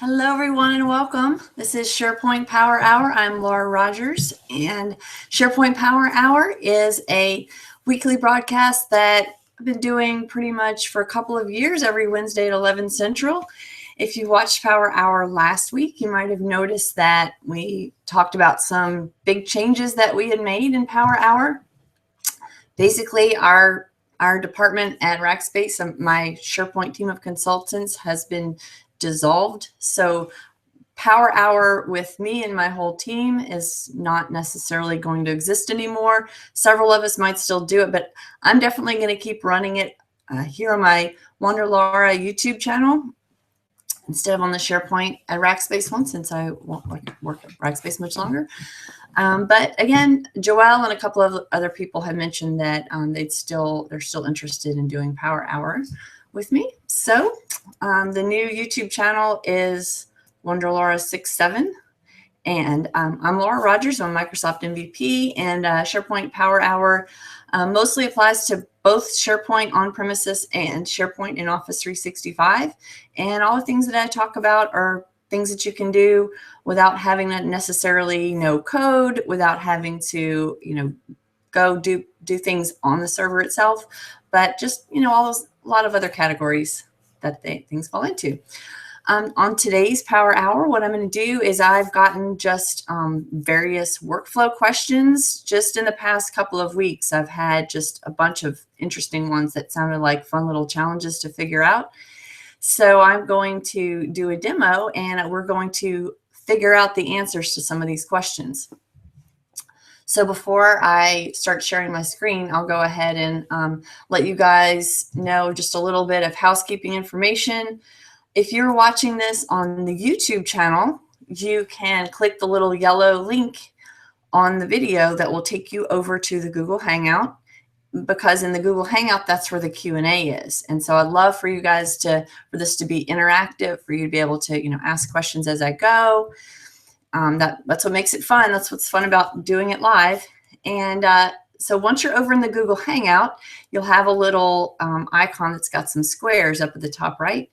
Hello, everyone, and welcome. This is SharePoint Power Hour. I'm Laura Rogers, and SharePoint Power Hour is a weekly broadcast that I've been doing pretty much for a couple of years, every Wednesday at 11 Central. If you watched Power Hour last week, you might have noticed that we talked about some big changes that we had made in Power Hour. Basically, our department at Rackspace, my SharePoint team of consultants, has been dissolved. So Power Hour with me and my whole team is not necessarily going to exist anymore. Several of us might still do it, but I'm definitely going to keep running it here on my Wonder Laura YouTube channel instead of on the SharePoint at Rackspace one, since I won't work at Rackspace much longer. But again, Joelle and a couple of other people have mentioned that they're still interested in doing Power Hour with me. So the new YouTube channel is Wonder Laura 67, and I'm Laura Rogers. I'm Microsoft MVP, and SharePoint Power Hour mostly applies to both SharePoint on-premises and SharePoint in Office 365. And all the things that I talk about are things that you can do without having to necessarily know code, without having to, go do things on the server itself, but just, a lot of other categories that things fall into. On today's Power Hour, what I'm going to do is I've gotten just various workflow questions just in the past couple of weeks. I've had just a bunch of interesting ones that sounded like fun little challenges to figure out. So I'm going to do a demo, and we're going to figure out the answers to some of these questions. So before I start sharing my screen, I'll go ahead and let you guys know just a little bit of housekeeping information. If you're watching this on the YouTube channel, you can click the little yellow link on the video that will take you over to the Google Hangout, because in the Google Hangout, that's where the Q&A is. And so I'd love for you guys for this to be interactive, for you to be able to, ask questions as I go. That's what makes it fun. That's what's fun about doing it live. And so once you're over in the Google Hangout, you'll have a little icon that's got some squares up at the top right.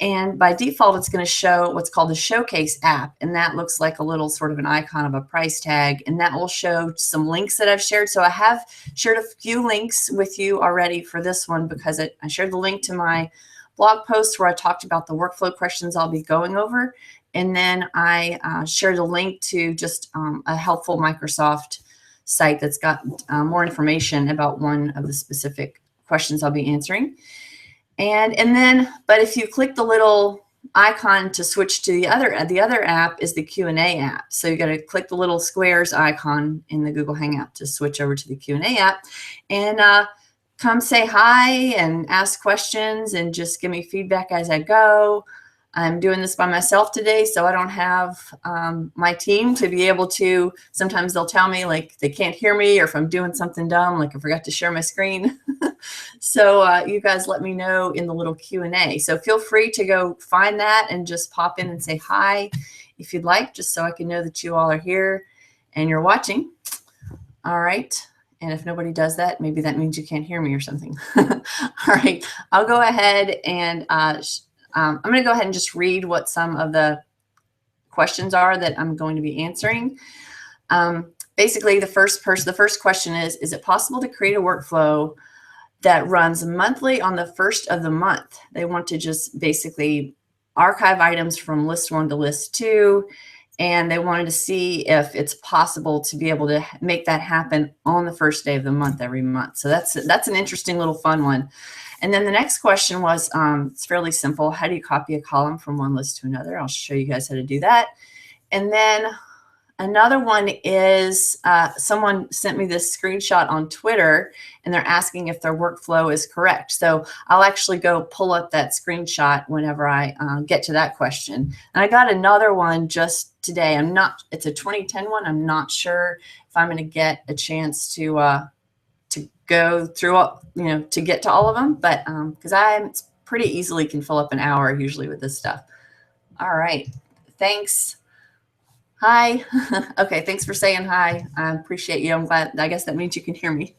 And by default, it's going to show what's called the Showcase app. And that looks like a little sort of an icon of a price tag. And that will show some links that I've shared. So I have shared a few links with you already for this one, because I shared the link to my blog post where I talked about the workflow questions I'll be going over. And then I shared a link to just a helpful Microsoft site that's got more information about one of the specific questions I'll be answering. But if you click the little icon to switch to the other app is the Q&A app. So you got to click the little squares icon in the Google Hangout to switch over to the Q&A app, and come say hi and ask questions and just give me feedback as I go. I'm doing this by myself today, so I don't have my team to be able to. Sometimes they'll tell me like they can't hear me, or if I'm doing something dumb, like I forgot to share my screen. So you guys let me know in the little Q&A. So feel free to go find that and just pop in and say hi if you'd like, just so I can know that you all are here and you're watching. All right. And if nobody does that, maybe that means you can't hear me or something. All right. I'll go ahead and I'm going to go ahead and just read what some of the questions are that I'm going to be answering. Basically, the first question is it possible to create a workflow that runs monthly on the first of the month? They want to just basically archive items from list 1 to list 2, and they wanted to see if it's possible to be able to make that happen on the first day of the month every month. So that's an interesting little fun one. And then the next question was, it's fairly simple. How do you copy a column from one list to another? I'll show you guys how to do that. And then another one is someone sent me this screenshot on Twitter, and they're asking if their workflow is correct. So I'll actually go pull up that screenshot whenever I get to that question. And I got another one just today. It's a 2010 one. I'm not sure if I'm going to get a chance to go through, to get to all of them, but because I pretty easily can fill up an hour usually with this stuff. All right. Thanks. Hi. Okay, thanks for saying hi. I appreciate you. I'm glad. I guess that means you can hear me.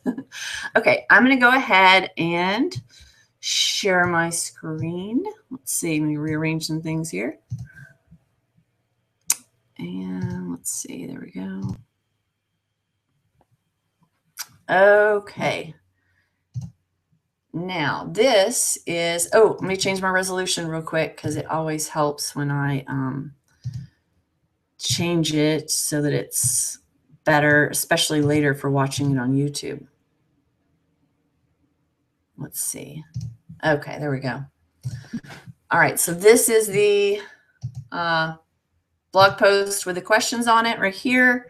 Okay, I'm going to go ahead and share my screen. Let's see. Let me rearrange some things here. And let's see, there we go. Okay. Now this is, oh, let me change my resolution real quick because it always helps when I change it so that it's better, especially later for watching it on YouTube. Let's see. Okay, there we go. All right, so this is the blog post with the questions on it right here.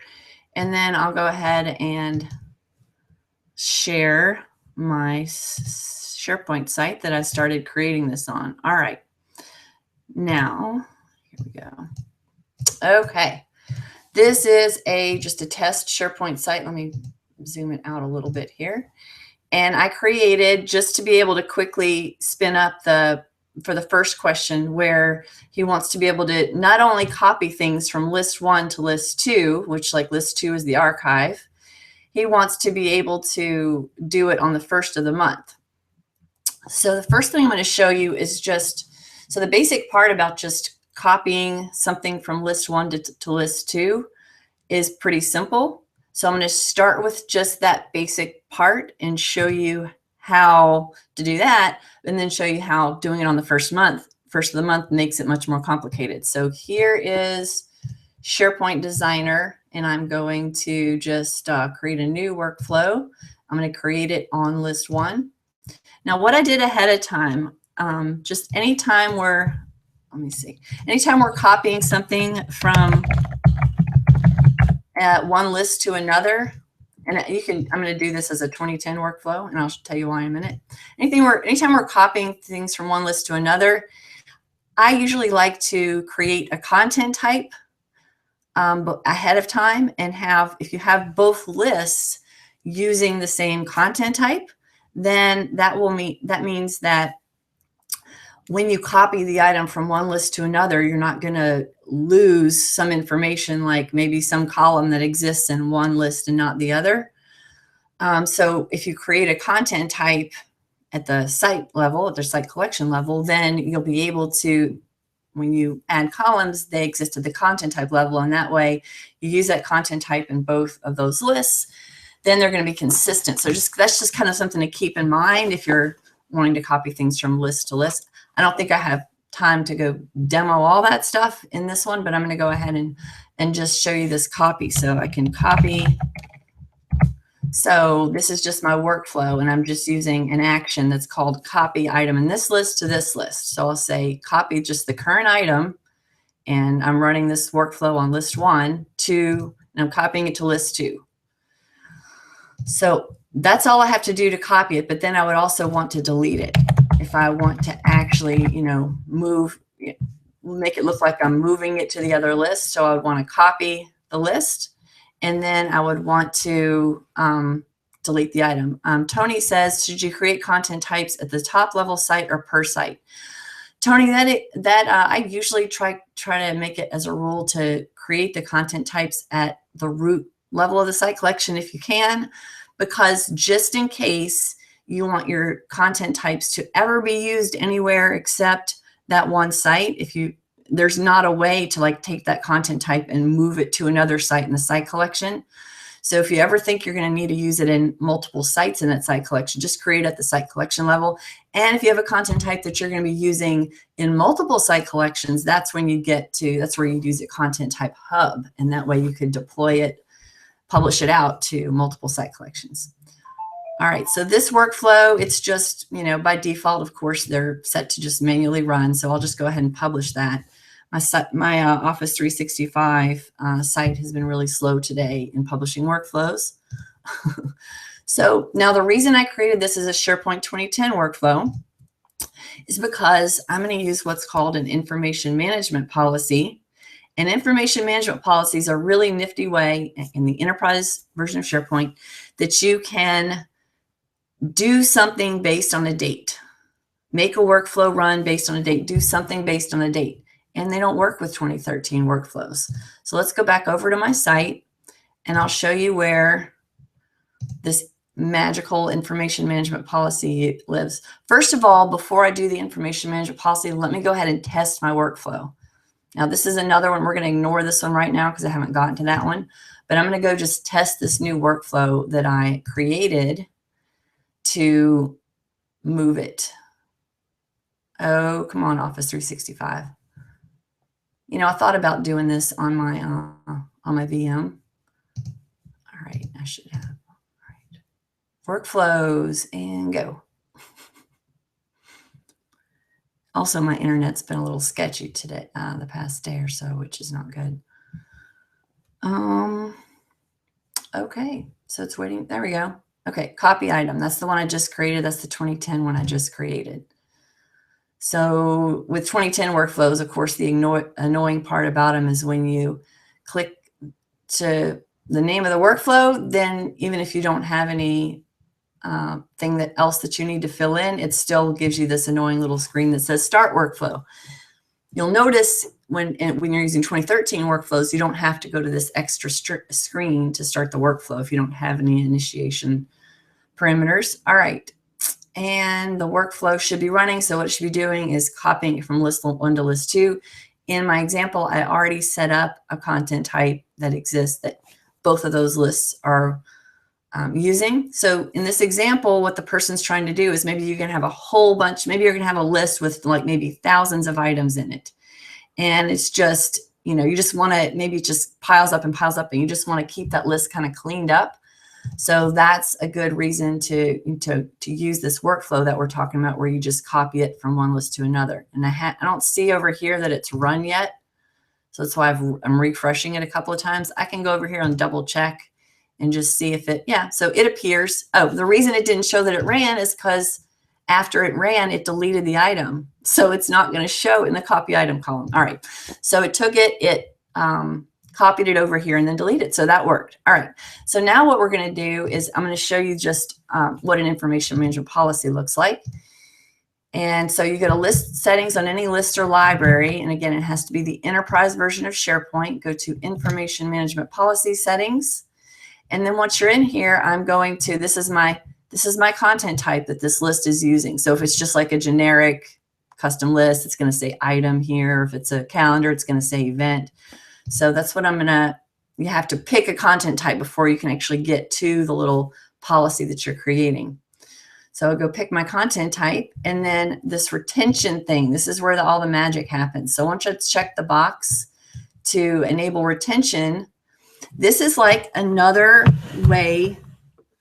And then I'll go ahead and share my SharePoint site that I started creating this on. All right. Now, here we go. Okay. This is just a test SharePoint site. Let me zoom it out a little bit here. And I created just to be able to quickly spin up for the first question where he wants to be able to not only copy things from list 1 to list 2, which like list 2 is the archive, he wants to be able to do it on the first of the month. So the first thing I'm going to show you is so the basic part about just copying something from list 1 to list 2 is pretty simple. So I'm going to start with just that basic part and show you how to do that, and then show you how doing it on the first of the month makes it much more complicated. So here is SharePoint Designer, and I'm going to just create a new workflow. I'm going to create it on list 1. Now what I did ahead of time, just anytime we're copying something from one list to another, and I'm going to do this as a 2010 workflow, and I'll tell you why in a minute. Anytime we're copying things from one list to another, I usually like to create a content type ahead of time, and if you have both lists using the same content type, then that means that when you copy the item from one list to another, you're not going to lose some information, like maybe some column that exists in one list and not the other. So if you create a content type at the site level, at the site collection level, then you'll be able to, when you add columns, they exist at the content type level, and that way you use that content type in both of those lists, then they're going to be consistent. So that's just kind of something to keep in mind if you're wanting to copy things from list to list. I don't think I have time to go demo all that stuff in this one, but I'm going to go ahead and just show you this copy. So I can copy. So this is just my workflow, and I'm just using an action that's called copy item in this list to this list. So I'll say copy just the current item, and I'm running this workflow on list 1 and I'm copying it to list 2. So that's all I have to do to copy it, but then I would also want to delete it if I want to actually, make it look like I'm moving it to the other list. So I would want to copy the list, and then I would want to delete the item. Tony says, should you create content types at the top level site or per site? Tony, I usually try to make it as a rule to create the content types at the root level of the site collection if you can, because just in case you want your content types to ever be used anywhere except that one site, there's not a way to take that content type and move it to another site in the site collection. So if you ever think you're going to need to use it in multiple sites in that site collection, just create at the site collection level. And if you have a content type that you're going to be using in multiple site collections, that's where you'd use a content type hub. And that way you could deploy it, publish it out to multiple site collections. All right, so this workflow, it's just, by default, of course, they're set to just manually run. So I'll just go ahead and publish that. My Office 365 site has been really slow today in publishing workflows. So now the reason I created this as a SharePoint 2010 workflow is because I'm going to use what's called an information management policy. And information management policies are a really nifty way in the enterprise version of SharePoint that you can do something based on a date. Make a workflow run based on a date. Do something based on a date. And they don't work with 2013 workflows. So let's go back over to my site, and I'll show you where this magical information management policy lives. First of all, before I do the information management policy, let me go ahead and test my workflow. Now this is another one. We're going to ignore this one right now because I haven't gotten to that one. But I'm going to go just test this new workflow that I created to move it. Oh, come on, Office 365. You know, I thought about doing this on my VM. All right, I should have. All right, workflows and go. Also, my internet's been a little sketchy today, the past day or so, which is not good. Okay, so it's waiting. There we go. Okay, copy item. That's the one I just created. That's the 2010 one I just created. So with 2010 workflows, of course, the annoying part about them is when you click to the name of the workflow, then even if you don't have any thing else that you need to fill in, it still gives you this annoying little screen that says start workflow. You'll notice when you're using 2013 workflows, you don't have to go to this extra screen to start the workflow if you don't have any initiation parameters. All right. And the workflow should be running. So what it should be doing is copying it from list 1 to list 2. In my example, I already set up a content type that exists that both of those lists are using. So in this example, what the person's trying to do is maybe you can have a whole bunch, maybe you're going to have a list with like maybe thousands of items in it. And it's just, you know, you just want to, maybe it just piles up and you just want to keep that list kind of cleaned up. So that's a good reason to use this workflow that we're talking about, where you just copy it from one list to another. And I don't see over here that it's run yet. So that's why I'm refreshing it a couple of times. I can go over here and double check and just see if it, yeah, so it appears. Oh, the reason it didn't show that it ran is because after it ran, it deleted the item. So it's not going to show in the copy item column. All right. So it took it, copied it over here and then deleted it. So that worked. All right. So now what we're going to do is I'm going to show you just what an information management policy looks like. And so you go to list settings on any list or library. And again, it has to be the enterprise version of SharePoint. Go to information management policy settings. And then once you're in here, I'm going to, this is my content type that this list is using. So if it's just like a generic custom list, it's going to say item here. If it's a calendar, it's going to say event. So that's what you have to pick a content type before you can actually get to the little policy that you're creating. So I'll go pick my content type, and then this retention thing, this is where all the magic happens. So once you check the box to enable retention, this is like another way,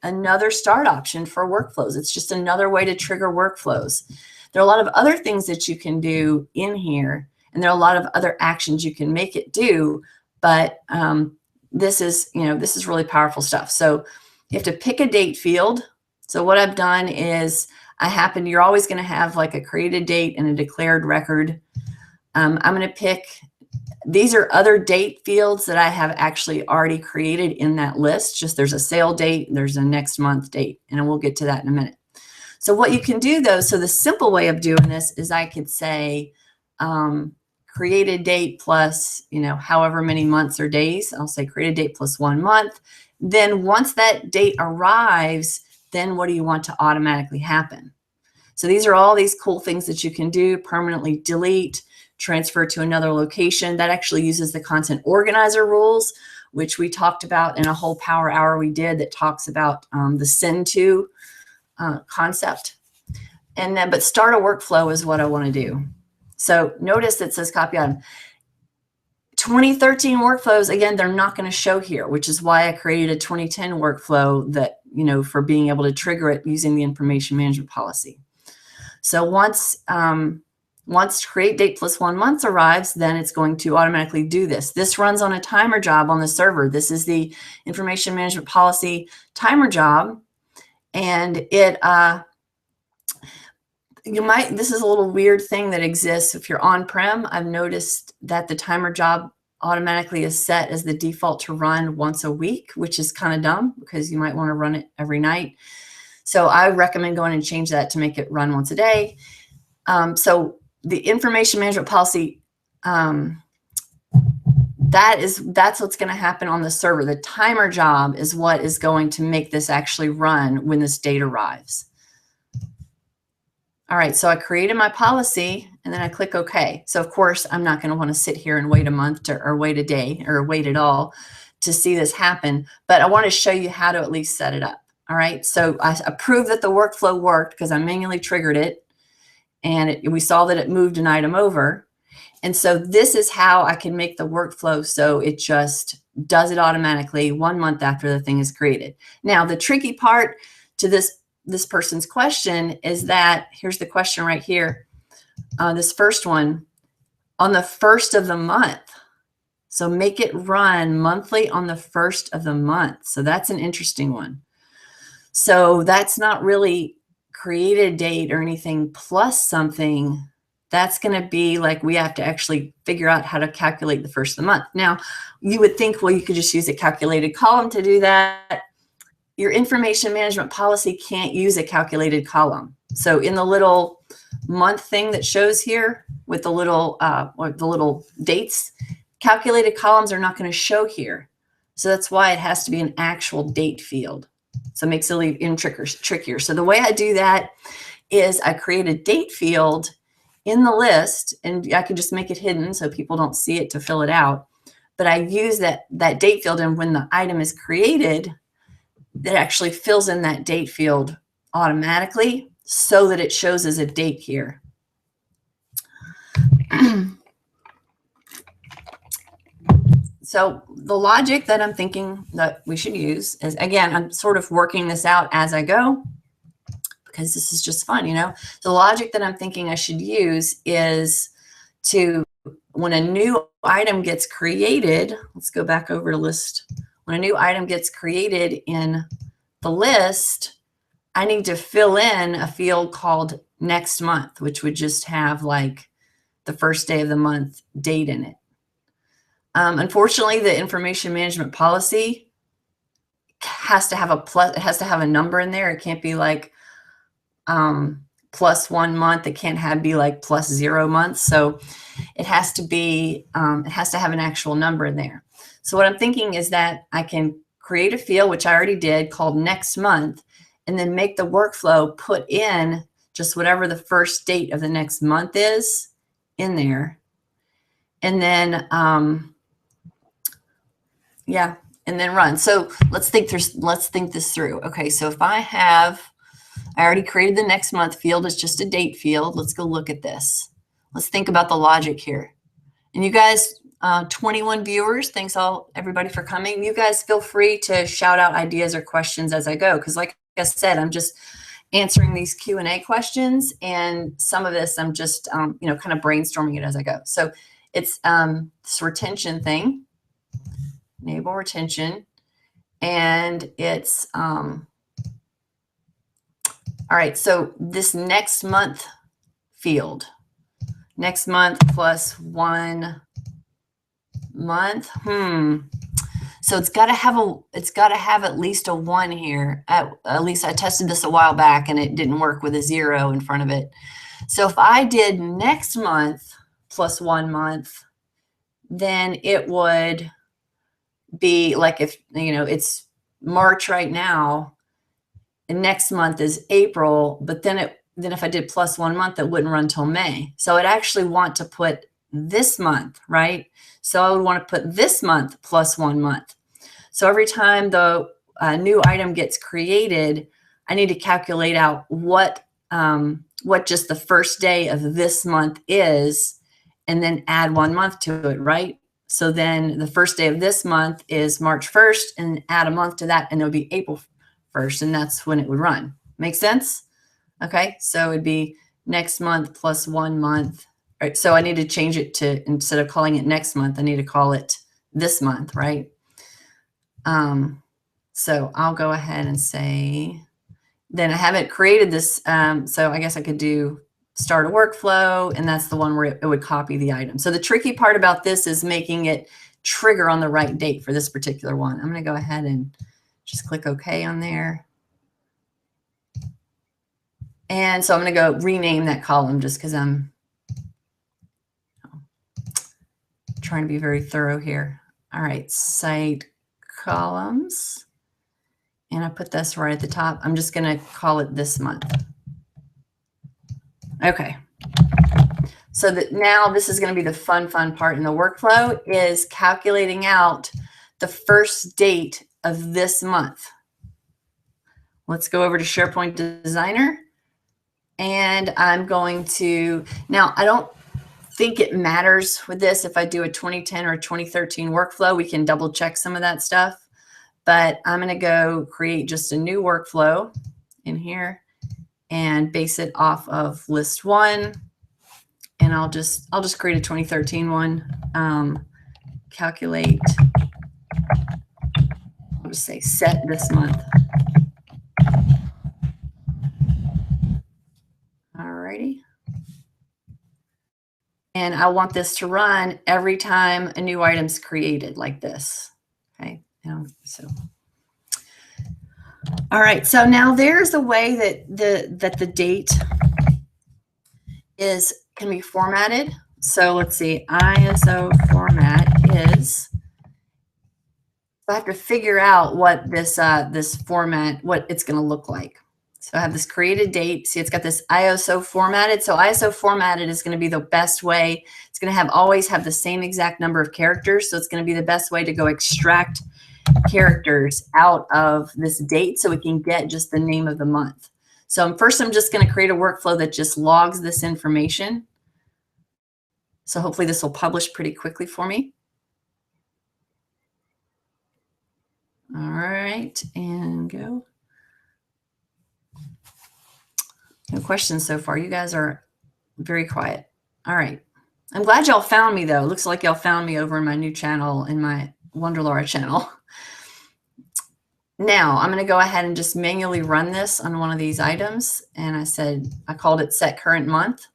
another start option for workflows. It's just another way to trigger workflows. There are a lot of other things that you can do in here, and there are a lot of other actions you can make it do, but this is really powerful stuff. So you have to pick a date field. So what I've done is you're always going to have like a created date and a declared record. I'm going to pick, these are other date fields that I have actually already created in that list. Just there's a sale date, there's a next month date, and we'll get to that in a minute. So what you can do though, so the simple way of doing this is I could say created date plus, however many months or days. I'll say created date plus 1 month. Then once that date arrives, then what do you want to automatically happen? So these are all these cool things that you can do: permanently delete, transfer to another location. That actually uses the content organizer rules, which we talked about in a whole power hour we did that talks about the send to concept. And then, but start a workflow is what I want to do. So notice it says copy item. 2013 workflows, again, they're not going to show here, which is why I created a 2010 workflow that, for being able to trigger it using the information management policy. So once create date plus 1 month arrives, then it's going to automatically do this. This runs on a timer job on the server. This is the information management policy timer job. And it, this is a little weird thing that exists. If you're on-prem, I've noticed that the timer job automatically is set as the default to run once a week, which is kind of dumb because you might want to run it every night. So I recommend going and change that to make it run once a day. So the information management policy, that's what's going to happen on the server. The timer job is what is going to make this actually run when this date arrives. All right, so I created my policy, and then I click OK. So of course, I'm not going to want to sit here and wait a month or wait a day or wait at all to see this happen, but I want to show you how to at least set it up. All right, so I proved that the workflow worked because I manually triggered it, and we saw that it moved an item over. And so this is how I can make the workflow so it just does it automatically 1 month after the thing is created. Now, the tricky part to this person's question is that, here's the question right here, this first one, on the first of the month. So make it run monthly on the first of the month. So that's an interesting one. So that's not really created date or anything plus something. That's going to be like we have to actually figure out how to calculate the first of the month. Now, you would think, well, you could just use a calculated column to do that. Your information management policy can't use a calculated column. So in the little month thing that shows here with the little dates, calculated columns are not going to show here. So that's why it has to be an actual date field. So it makes it even trickier. So the way I do that is I create a date field in the list, and I can just make it hidden so people don't see it to fill it out. But I use that date field, and when the item is created, it actually fills in that date field automatically so that it shows as a date here. So the logic that I'm thinking that we should use is, again, I'm sort of working this out as I go because this is just fun, you know. The logic that I'm thinking I should use is to, when a new item gets created, let's go back over to list. When a new item gets created in the list, I need to fill in a field called next month, which would just have like the first day of the month date in it. Unfortunately, the information management policy has to have it has to have a number in there. It can't be like plus 1 month. It can't be like plus 0 months. So it has to be, it has to have an actual number in there. So what I'm thinking is that I can create a field, which I already did, called next month, and then make the workflow put in just whatever the first date of the next month is in there. And then, yeah, and then run. So let's think this through. Okay, so if I already created the next month field as just a date field. Let's go look at this. Let's think about the logic here. And you guys, 21 viewers, thanks everybody for coming. You guys feel free to shout out ideas or questions as I go, because like I said, I'm just answering these Q&A questions, and some of this I'm just kind of brainstorming it as I go. So it's this retention thing, enable retention, and it's all right, so this next month field, next month plus 1 month. So it's got to have at least a 1 here. At least I tested this a while back and it didn't work with a 0 in front of it. So if I did next month plus 1 month, then it would be like, if it's March right now, and next month is April, but then if I did plus 1 month, it wouldn't run till May. So I'd actually want to put this month, right? So I would want to put this month plus 1 month. So every time the new item gets created, I need to calculate out what just the first day of this month is, and then add 1 month to it, right? So then the first day of this month is March 1st, and add a month to that, and it'll be April 1st, and that's when it would run. Make sense? Okay, so it'd be next month plus 1 month. All right, so I need to change it to, instead of calling it next month, I need to call it this month, right? So I'll go ahead and say, then I haven't created this, so I guess I could do start a workflow, and that's the one where it would copy the item. So the tricky part about this is making it trigger on the right date for this particular one. I'm going to go ahead and just click OK on there. And so I'm going to go rename that column just because I'm trying to be very thorough here. All right, site columns. And I put this right at the top. I'm just going to call it this month. Okay. So that now this is going to be the fun part in the workflow, is calculating out the first date of this month. Let's go over to SharePoint Designer. And I'm going to, now I don't think it matters with this if I do a 2010 or 2013 workflow. We can double check some of that stuff. But I'm going to go create just a new workflow in here and base it off of list 1. And I'll just create a 2013 one. Calculate, I'll just say set this month. Alrighty. And I want this to run every time a new item's created like this. Okay. All right. So now there's a way that the date can be formatted. So let's see. ISO format is. I have to figure out what this format, what it's going to look like. So I have this created date. See, it's got this ISO formatted. So ISO formatted is going to be the best way. It's going to always have the same exact number of characters. So it's going to be the best way to go extract characters out of this date so we can get just the name of the month. So first, I'm just going to create a workflow that just logs this information. So hopefully this will publish pretty quickly for me. All right, and go. No questions so far. You guys are very quiet. All right. I'm glad y'all found me, though. It looks like y'all found me over in my new channel, in my Wonderlaura channel. Now, I'm going to go ahead and just manually run this on one of these items. And I called it set current month.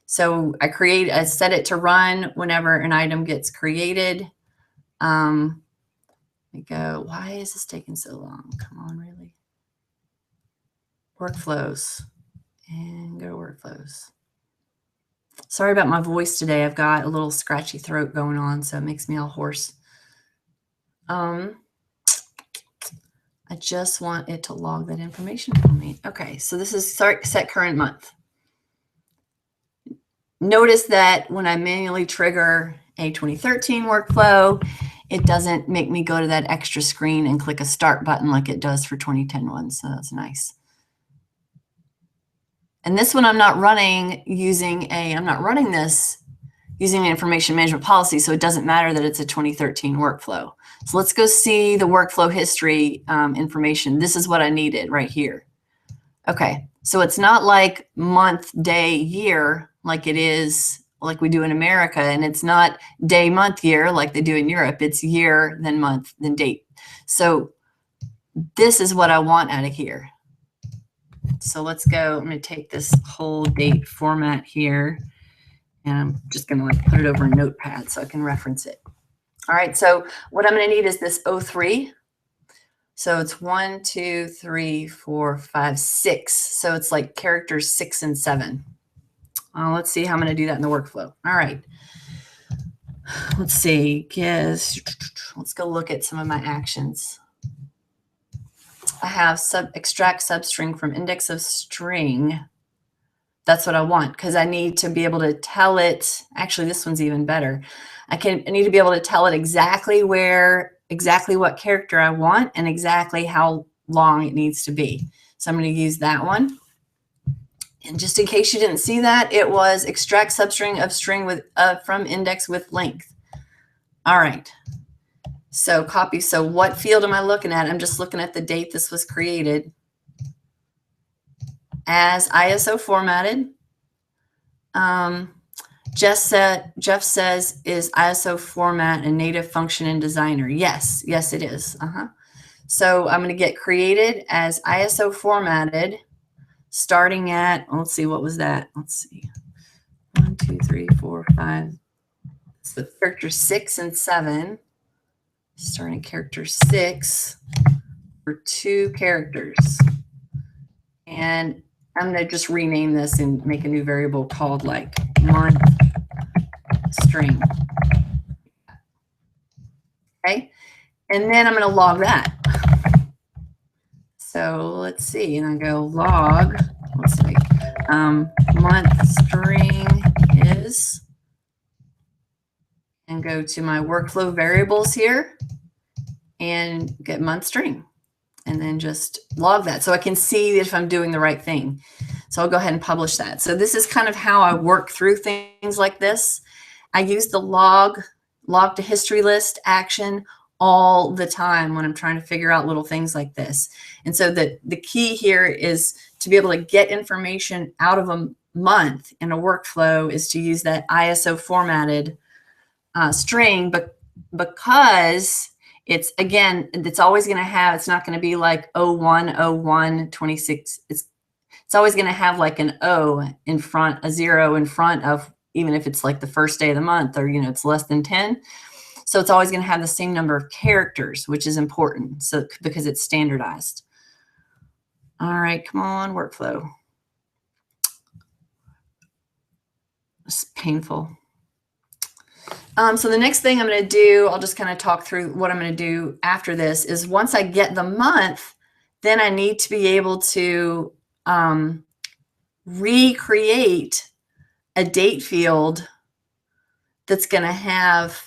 So I set it to run whenever an item gets created. Let me go. Why is this taking so long? Come on, really? Workflows. And go to workflows. Sorry about my voice today. I've got a little scratchy throat going on, so it makes me all hoarse. I just want it to log that information for me. Okay, so this is set current month. Notice that when I manually trigger a 2013 workflow, it doesn't make me go to that extra screen and click a start button like it does for 2010 ones, so that's nice. And this one I'm not running this using an information management policy, so it doesn't matter that it's a 2013 workflow. So let's go see the workflow history information. This is what I needed right here. Okay, so it's not like month, day, year like it is, like we do in America, and it's not day, month, year like they do in Europe. It's year, then month, then date. So this is what I want out of here. So let's go. I'm going to take this whole date format here, and I'm just going to put it over a notepad so I can reference it. All right. So what I'm going to need is this 03. So it's 1, 2, 3, 4, 5, 6. So it's like characters 6 and 7. Let's see how I'm going to do that in the workflow. All right. Let's see. Let's go look at some of my actions. I have extract substring from index of string. That's what I want, because I need to be able to tell it. Actually, this one's even better. I need to be able to tell it exactly what character I want and exactly how long it needs to be. So I'm going to use that one. And just in case you didn't see that, it was extract substring of string from index with length. All right. So copy. So what field am I looking at? I'm just looking at the date this was created. As ISO formatted. Jeff says, is ISO format a native function in Designer? Yes, it is. So I'm going to get created as ISO formatted, starting at, let's see, what was that? Let's see. 1, 2, 3, 4, 5. So character 6 and 7. Starting character 6 for 2 characters. And I'm going to just rename this and make a new variable called like month string. Okay. And then I'm going to log that. So let's see. And I go log, let's see, month string is, and go to my workflow variables here and get month string, and then just log that so I can see if I'm doing the right thing. So I'll go ahead and publish that. So this is kind of how I work through things like this. I use the log to history list action all the time when I'm trying to figure out little things like this. And so the key here is to be able to get information out of a month in a workflow is to use that ISO formatted string, but because it's, again, it's always going to have, it's not going to be like 0101 26. It's always going to have like an O in front, a 0 in front of, even if it's like the first day of the month, or, you know, it's less than 10. So it's always going to have the same number of characters, which is important. So because it's standardized. All right, come on, workflow. It's painful. So the next thing I'm going to do, I'll just kind of talk through what I'm going to do after this, is once I get the month, then I need to be able to recreate a date field that's going to have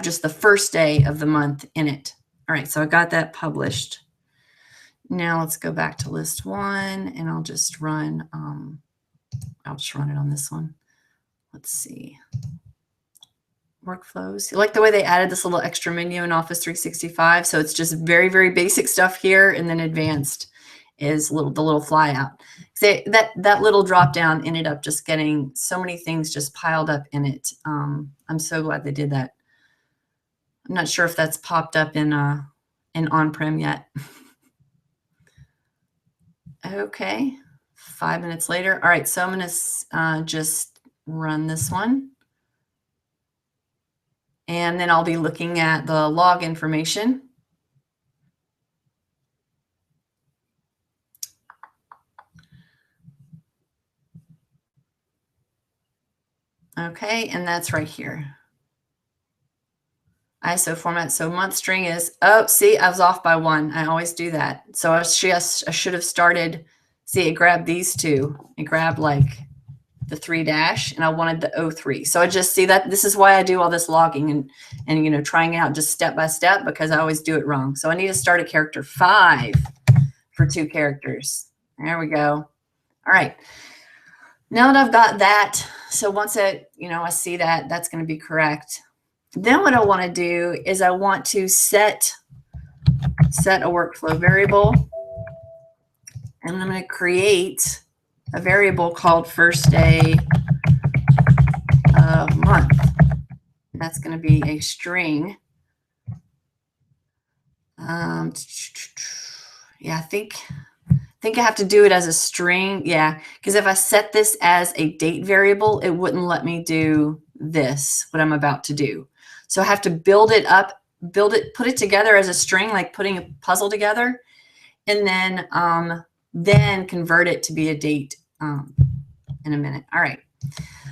just the first day of the month in it. All right, so I got that published. Now let's go back to list one, and I'll just run it on this one. Let's see. Workflows. You like the way they added this little extra menu in Office 365? So it's just very, very basic stuff here, and then advanced is the little fly out. So that little drop down ended up just getting so many things just piled up in it. I'm so glad they did that. I'm not sure if that's popped up in on-prem yet. Okay, 5 minutes later. All right, so I'm going to just run this one. And then I'll be looking at the log information. Okay, and that's right here. ISO format. So month string is, oh, see, I was off by 1. I always do that. So I should have started, see, it grabbed these two. It grabbed like the 3 dash, and I wanted the 03. So I just see that this is why I do all this logging and you know, trying it out just step by step, because I always do it wrong. So I need to start at character 5 for 2 characters. There we go. All right. Now that I've got that, so once I see that, that's going to be correct. Then what I want to do is I want to set a workflow variable, and I'm going to create a variable called first day of month. That's going to be a string. Yeah, I think I have to do it as a string. Yeah, because if I set this as a date variable, it wouldn't let me do this, what I'm about to do. So I have to build it up, put it together as a string, like putting a puzzle together, and then convert it to be a date in a minute. All right.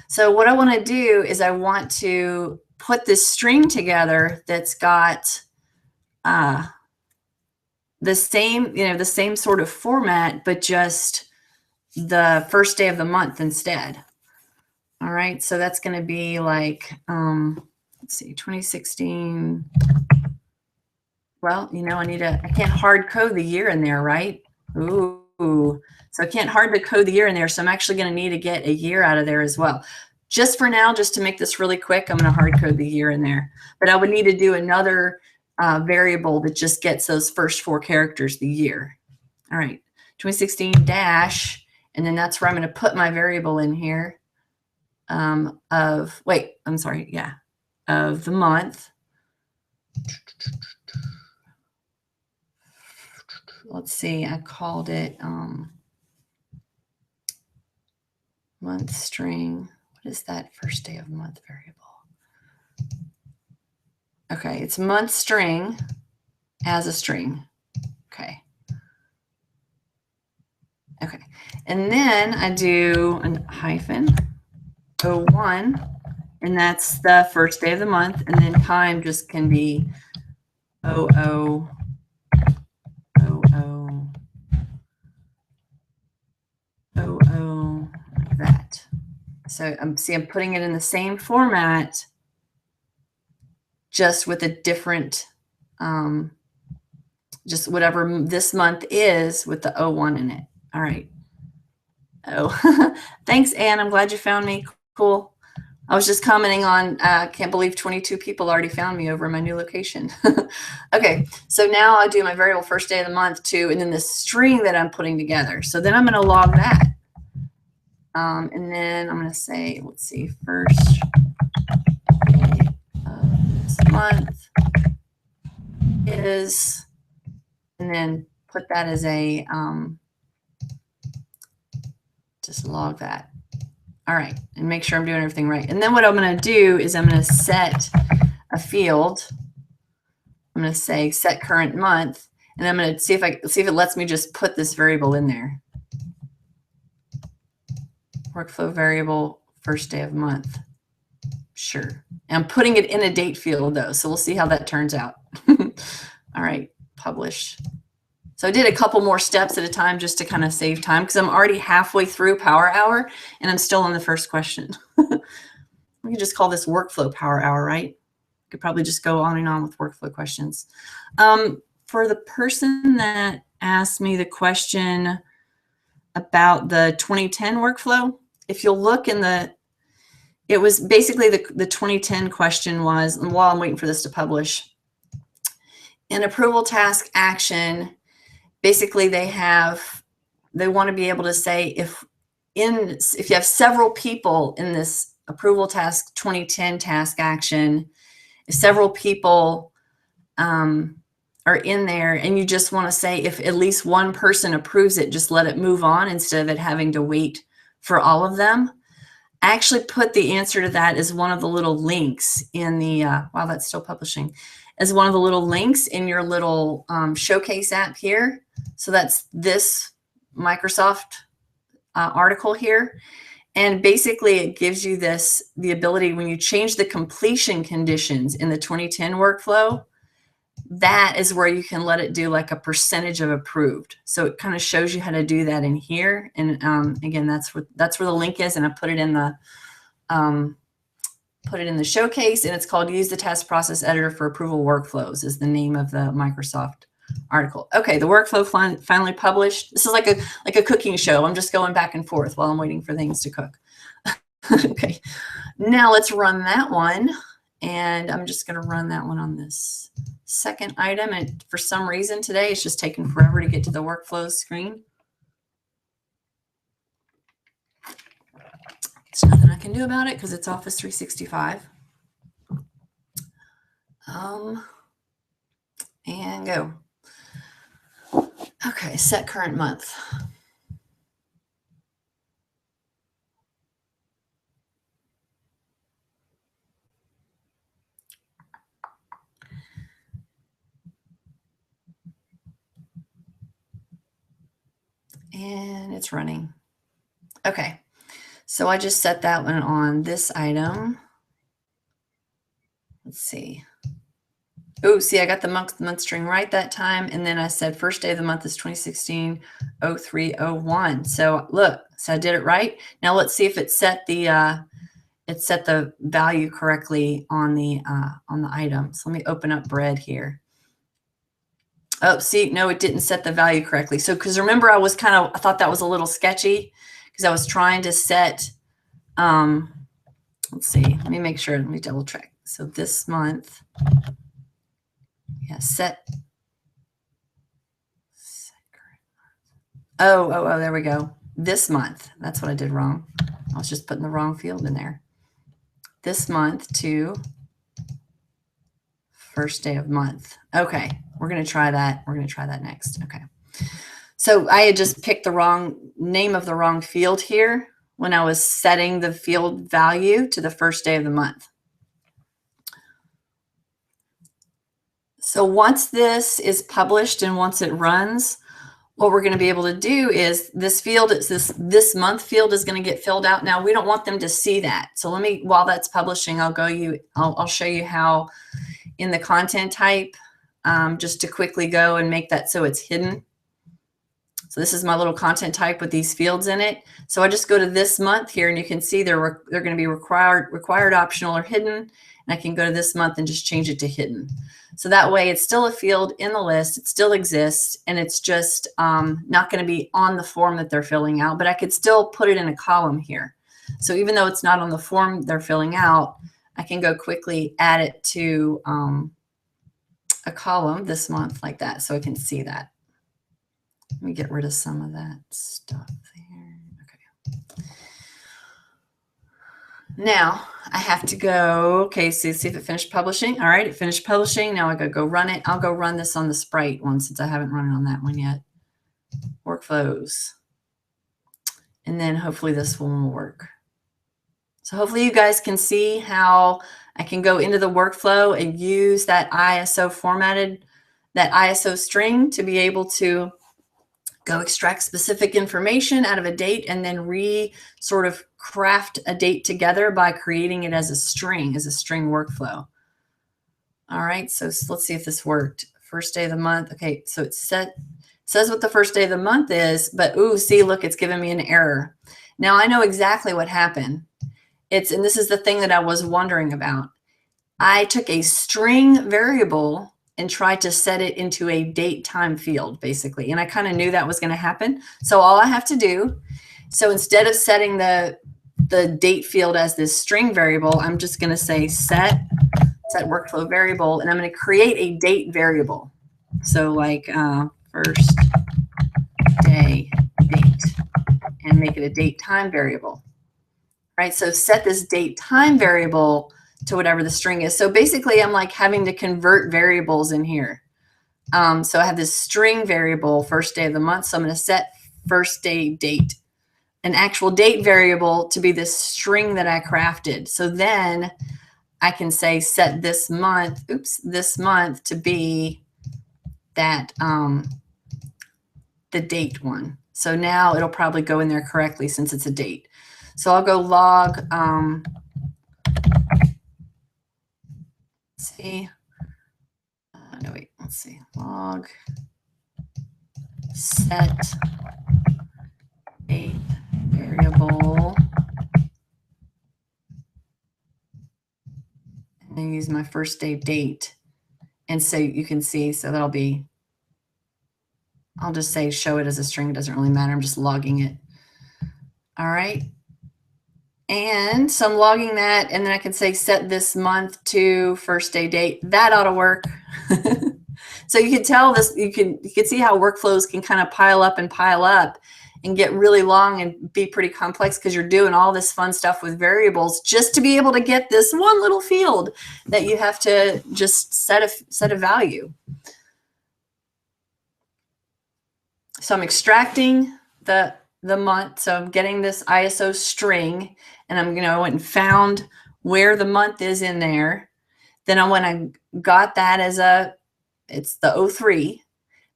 So what I want to do is I want to put this string together that's got the same sort of format, but just the first day of the month instead. All right. So that's going to be like, let's see, 2016. Well, I can't hard code the year in there, right? Ooh. So I can't hard code the year in there. So I'm actually going to need to get a year out of there as well. Just for now, just to make this really quick, I'm going to hard code the year in there. But I would need to do another variable that just gets those first 4 characters, the year. All right, 2016 dash, and then that's where I'm going to put my variable in here of the month. Let's see, I called it month string. What is that first day of month variable? Okay, it's month string as a string. Okay. Okay, and then I do an hyphen 01, and that's the first day of the month, and then time just can be 00. Like that. So I'm putting it in the same format, just with a different, just whatever this month is with the 01 in it. All right. Oh, thanks, Anne. I'm glad you found me. Cool. I was just commenting on, can't believe 22 people already found me over in my new location. Okay, so now I'll do my variable first day of the month too, and then the string that I'm putting together. So then I'm going to log that. And then I'm going to say, let's see, first day of this month is, and then put that as a, just log that. All right, and make sure I'm doing everything right. And then what I'm going to do is I'm going to set a field. I'm going to say set current month, and I'm going to see if it lets me just put this variable in there. Workflow variable first day of month. Sure. And I'm putting it in a date field though, so we'll see how that turns out. All right, publish. So I did a couple more steps at a time just to kind of save time, because I'm already halfway through Power Hour and I'm still on the first question. We can just call this Workflow Power Hour, right? Could probably just go on and on with workflow questions. For the person that asked me the question about the 2010 workflow, if you'll look in it was basically the 2010 question was, and while I'm waiting for this to publish, in approval task action, basically they want to be able to say if you have several people in this approval task 2010 task action, if several people are in there and you just want to say if at least one person approves it, just let it move on instead of it having to wait for all of them. I actually put the answer to that as one of the little links in the, wow, that's still publishing, as one of the little links in your little showcase app here. So that's this Microsoft article here. And basically it gives you the ability when you change the completion conditions in the 2010 workflow, that is where you can let it do like a percentage of approved. So it kind of shows you how to do that in here. And again, that's where the link is. And I put it in the showcase, and it's called Use the Test Process Editor for Approval Workflows is the name of the Microsoft article. Okay, the workflow finally published. This is like a cooking show. I'm just going back and forth while I'm waiting for things to cook. Okay, now let's run that one. And I'm just going to run that one on this second item. And for some reason today, it's just taking forever to get to the workflow screen. There's nothing I can do about it because it's Office 365. And go. Okay, set current month. And it's running. Okay, so I just set that one on this item. Let's see. Oh, see, I got the month string right that time. And then I said first day of the month is 2016-03-01. So look, so I did it right. Now let's see if it set the value correctly on the item. So let me open up bread here. Oh, see, no, it didn't set the value correctly. So, because remember, I thought that was a little sketchy because I was trying to set, let's see, let me make sure, let me double check. So this month, yeah, set current month. Oh, there we go. This month, that's what I did wrong. I was just putting the wrong field in there. This month to first day of month. Okay, we're going to try that. We're going to try that next. Okay. So I had just picked the wrong name of the wrong field here when I was setting the field value to the first day of the month. So once this is published and once it runs, what we're going to be able to do is this field, this month field is going to get filled out. Now we don't want them to see that. So let me, while that's publishing, I'll show you how in the content type, just to quickly go and make that so it's hidden. So this is my little content type with these fields in it. So I just go to this month here, and you can see they're going to be required, optional, or hidden. And I can go to this month and just change it to hidden. So that way it's still a field in the list. It still exists, and it's just not going to be on the form that they're filling out, but I could still put it in a column here. So even though it's not on the form they're filling out, I can go quickly add it to a column this month like that, so I can see that. Let me get rid of some of that stuff there. Okay. Now I have to go, okay, so see if it finished publishing. All right, it finished publishing. Now I gotta go run it. I'll go run this on the Sprite one since I haven't run it on that one yet. Workflows. And then hopefully this one will work. So hopefully you guys can see how I can go into the workflow and use that ISO formatted, that ISO string to be able to go extract specific information out of a date and then sort of craft a date together by creating it as a string workflow. All right, so let's see if this worked. First day of the month. Okay, so it says what the first day of the month is, but ooh, see, look, it's giving me an error. Now I know exactly what happened. And this is the thing that I was wondering about. I took a string variable and tried to set it into a date time field, basically. And I kind of knew that was going to happen. So all I have to do, so instead of setting the date field as this string variable, I'm just going to say set workflow variable, and I'm going to create a date variable. So like first day date, and make it a date time variable. Right, so set this date time variable to whatever the string is. So basically I'm like having to convert variables in here. So I have this string variable, first day of the month. So I'm going to set first day date, an actual date variable, to be this string that I crafted. So then I can say set this month to be that the date one. So now it'll probably go in there correctly since it's a date. So I'll go log, let's see, log set date variable, and then use my first day date. And so you can see, so that'll be, I'll just say show it as a string. It doesn't really matter. I'm just logging it. All right. And so I'm logging that, and then I can say set this month to first day date. That ought to work. So you can tell this, you can see how workflows can kind of pile up and get really long and be pretty complex because you're doing all this fun stuff with variables just to be able to get this one little field that you have to just set a value. So I'm extracting the month. So I'm getting this ISO string, and I'm I went and found where the month is in there. Then I went and got that as it's the 03.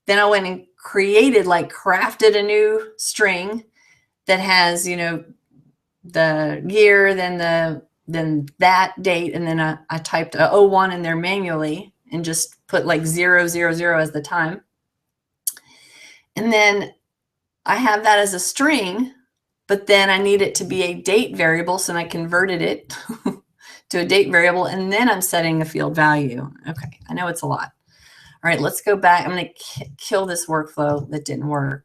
Then I went and crafted a new string that has, the year, then that date, and then I typed a 01 in there manually and just put like 000 as the time. And then I have that as a string, but then I need it to be a date variable, so I converted it to a date variable, and then I'm setting a field value. Okay, I know it's a lot. All right, let's go back. I'm going to kill this workflow that didn't work.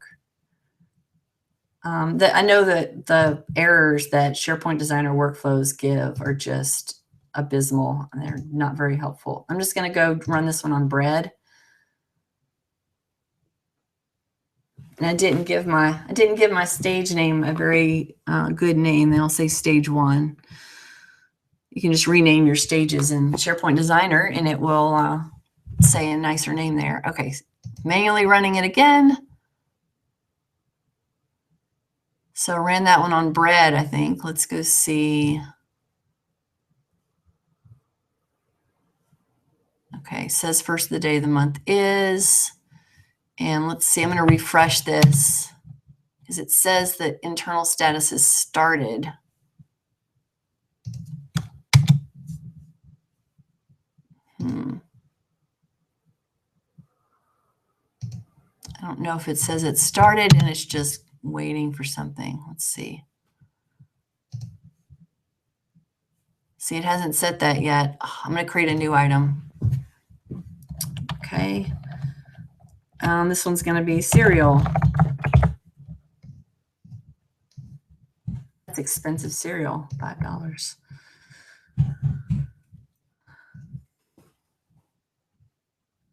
I know that the errors that SharePoint Designer workflows give are just abysmal, and they're not very helpful. I'm just going to go run this one on bread. And I didn't give my stage name a very good name. They'll say stage 1. You can just rename your stages in SharePoint Designer, and it will say a nicer name there. Okay, manually running it again. So I ran that one on bread, I think. Let's go see. Okay, says first of the day of the month is. And let's see, I'm going to refresh this because it says that internal status is started. I I don't know if it says it started and it's just waiting for something. Let's see. See, it hasn't set that yet. Oh, I'm going to create a new item. Okay. This one's going to be cereal. That's expensive cereal, $5.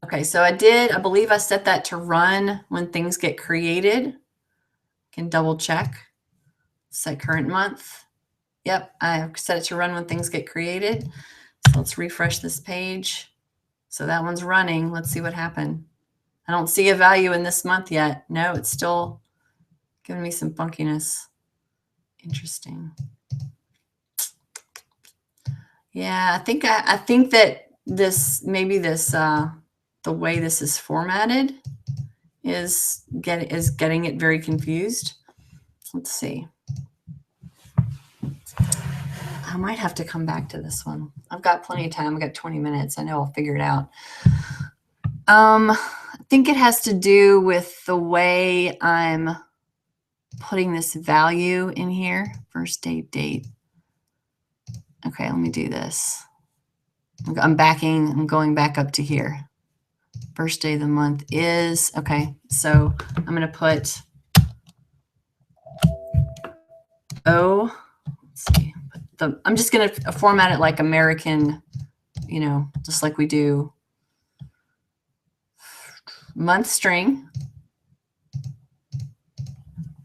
Okay, so I believe I set that to run when things get created. Can double check. Set current month. Yep, I set it to run when things get created. So let's refresh this page. So that one's running. Let's see what happened. I don't see a value in this month yet. No, it's still giving me some funkiness. Interesting. Yeah, I think that this the way this is formatted is getting it very confused. Let's see. I might have to come back to this one. I've got plenty of time. I've got 20 minutes. I know I'll figure it out. I think it has to do with the way I'm putting this value in here. First day date. Okay, let me do this. I'm going back up to here. First day of the month is, okay, so I'm going to put O. Let's see. I'm just going to format it like American, just like we do month string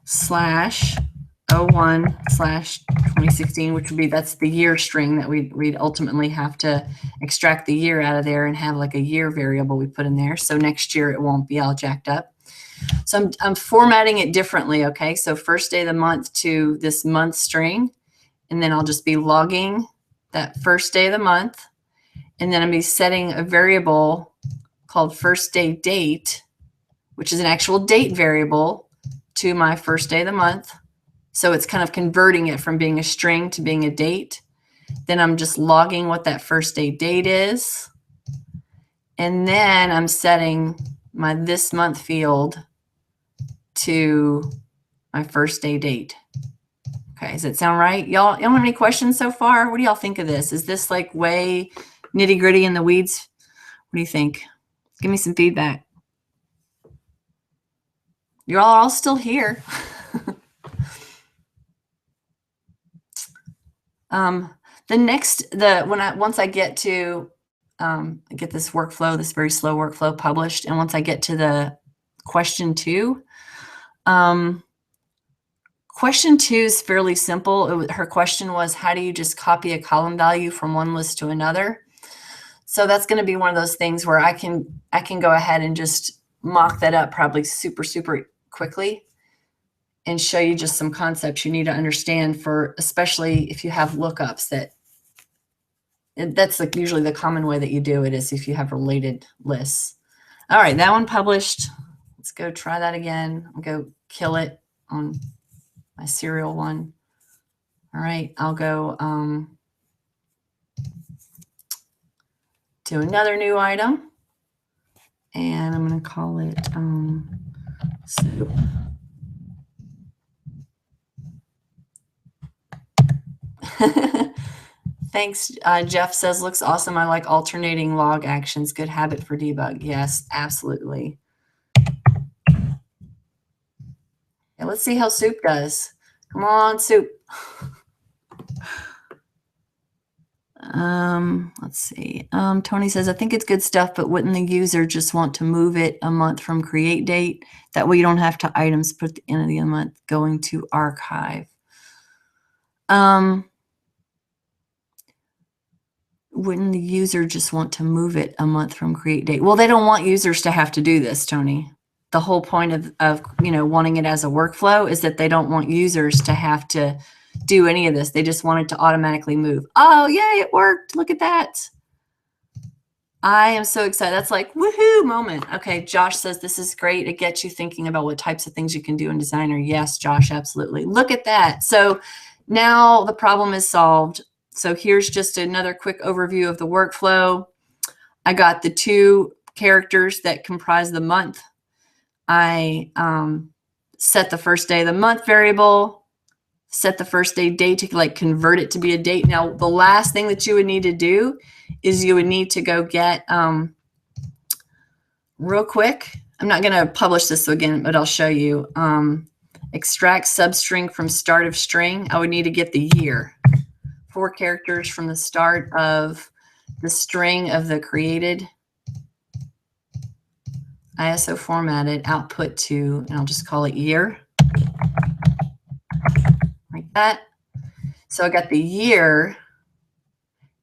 /01/2016, which would be, that's the year string that we'd ultimately have to extract the year out of there and have like a year variable we put in there. So next year it won't be all jacked up. So I'm formatting it differently. Okay. So first day of the month to this month string. And then I'll just be logging that first day of the month. And then I'll be setting a variable called first day date, which is an actual date variable, to my first day of the month. So it's kind of converting it from being a string to being a date. Then I'm just logging what that first day date is. And then I'm setting my this month field to my first day date. Okay, does it sound right? Y'all have any questions so far? What do y'all think of this? Is this like way nitty gritty in the weeds? What do you think? Give me some feedback. You're all still here. Once I get to get this workflow, this very slow workflow published, and once I get to the question 2, question 2 is fairly simple. Her question was, how do you just copy a column value from one list to another? So that's going to be one of those things where I can go ahead and just mock that up probably super quickly and show you just some concepts you need to understand, for especially if you have lookups. That's like usually the common way that you do it, is if you have related lists. All right, that one published. Let's go try that again. I'll go kill it on my serial one. All right, I'll go to another new item, and I'm going to call it soup. Thanks. Jeff says, looks awesome. I like alternating log actions. Good habit for debug. Yes, absolutely. Yeah, let's see how soup does. Come on, soup. Let's see. Tony says, I think it's good stuff, but wouldn't the user just want to move it a month from create date? That way you don't have to items put at the end of the month going to archive. Wouldn't the user just want to move it a month from create date? Well, they don't want users to have to do this, Tony. The whole point of wanting it as a workflow is that they don't want users to have to do any of this. They just want it to automatically move. Oh, yay, it worked. Look at that. I am so excited. That's like woohoo moment. Okay, Josh says this is great. It gets you thinking about what types of things you can do in Designer. Yes, Josh, absolutely. Look at that. So now the problem is solved. So here's just another quick overview of the workflow. I got the 2 characters that comprise the month. I set the first day of the month variable, set the first day date to like convert it to be a date. Now, the last thing that you would need to do is you would need to go get, real quick, I'm not going to publish this again, but I'll show you. Extract substring from start of string. I would need to get the year. 4 characters from the start of the string of the created ISO formatted output to, and I'll just call it year. Like that. So I got the year.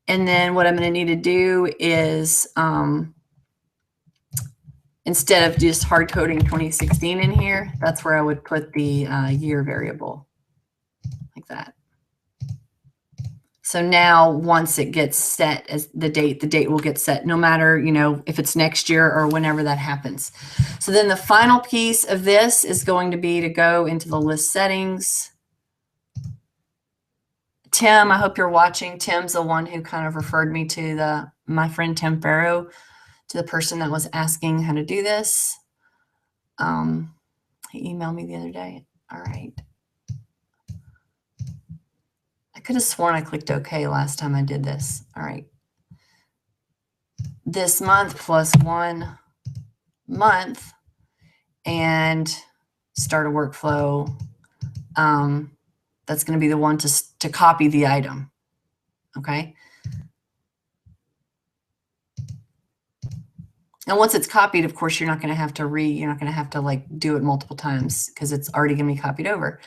And then what I'm going to need to do is, instead of just hard coding 2016 in here, that's where I would put the year variable, like that. So now once it gets set as the date will get set no matter, you know, if it's next year or whenever that happens. So then the final piece of this is going to be to go into the list settings. Tim, I hope you're watching. Tim's the one who kind of referred me to my friend Tim Farrow, to the person that was asking how to do this. He emailed me the other day. All right. I could have sworn I clicked OK last time I did this. All right. This month plus 1 month and start a workflow. That's going to be the one to copy the item. Okay. And once it's copied, of course, you're not going to have to like do it multiple times because it's already going to be copied over.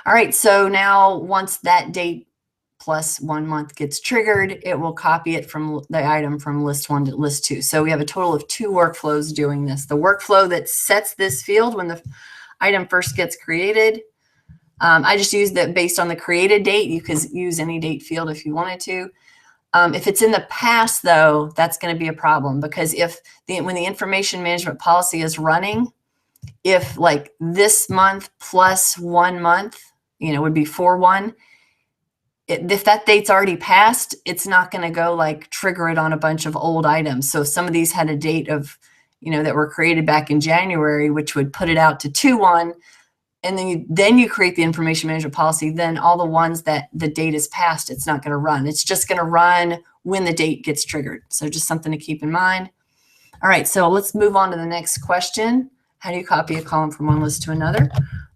All right. So now once that date plus 1 month gets triggered, it will copy it from the item from list 1 to list 2. So we have a total of 2 workflows doing this. The workflow that sets this field when the item first gets created. I just used that based on the created date. You could use any date field if you wanted to. If it's in the past, though, that's going to be a problem because when the information management policy is running, if like this month plus 1 month, you know, would be 4/1. If that date's already passed, it's not going to go like trigger it on a bunch of old items. So if some of these had a date of, you know, that were created back in January, which would put it out to 2/1, and then you create the information management policy, then all the ones that the date is passed, it's not going to run. It's just going to run when the date gets triggered. So just something to keep in mind. All right, so let's move on to the next question. How do you copy a column from one list to another?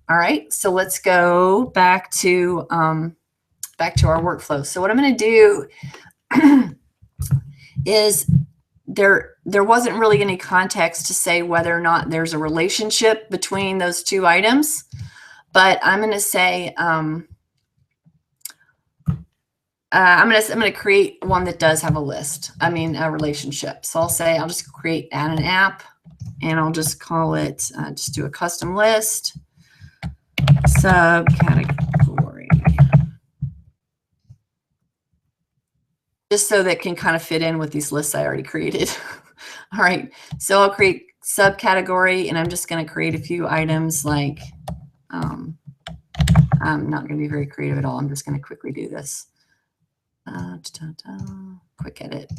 All right, so let's go back to our workflow. So what I'm going to do is there wasn't really any context to say whether or not there's a relationship between those 2 items, but I'm going to say I'm going to create one that does have a relationship. So I'll say I'll just add an app, and I'll just call it just do a custom list subcategory, just so that can kind of fit in with these lists I already created. All right, so I'll create subcategory, and I'm just going to create a few items like, I'm not going to be very creative at all. I'm just going to quickly do this. Quick edit.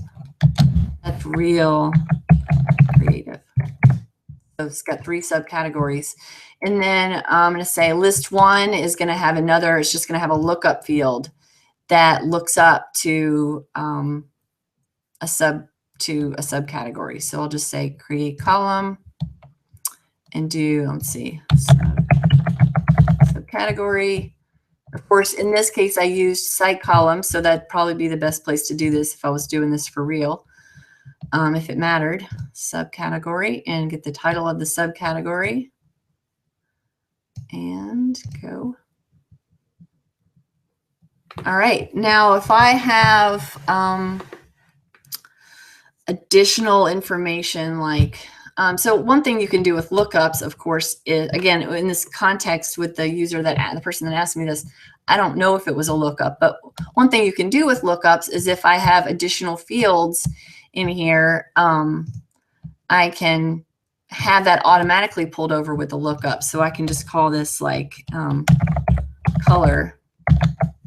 That's real creative. So it's got 3 subcategories. And then I'm going to say list 1 is going to have it's just going to have a lookup field that looks up to a subcategory. So I'll just say create column and do, let's see, subcategory. Of course, in this case, I used site columns, so that'd probably be the best place to do this if I was doing this for real, if it mattered. Subcategory, and get the title of the subcategory, and go. All right, now if I have additional information like, so one thing you can do with lookups, of course, is, again, in this context with the person that asked me this, I don't know if it was a lookup, but one thing you can do with lookups is if I have additional fields in here, I can have that automatically pulled over with the lookup. So I can just call this like color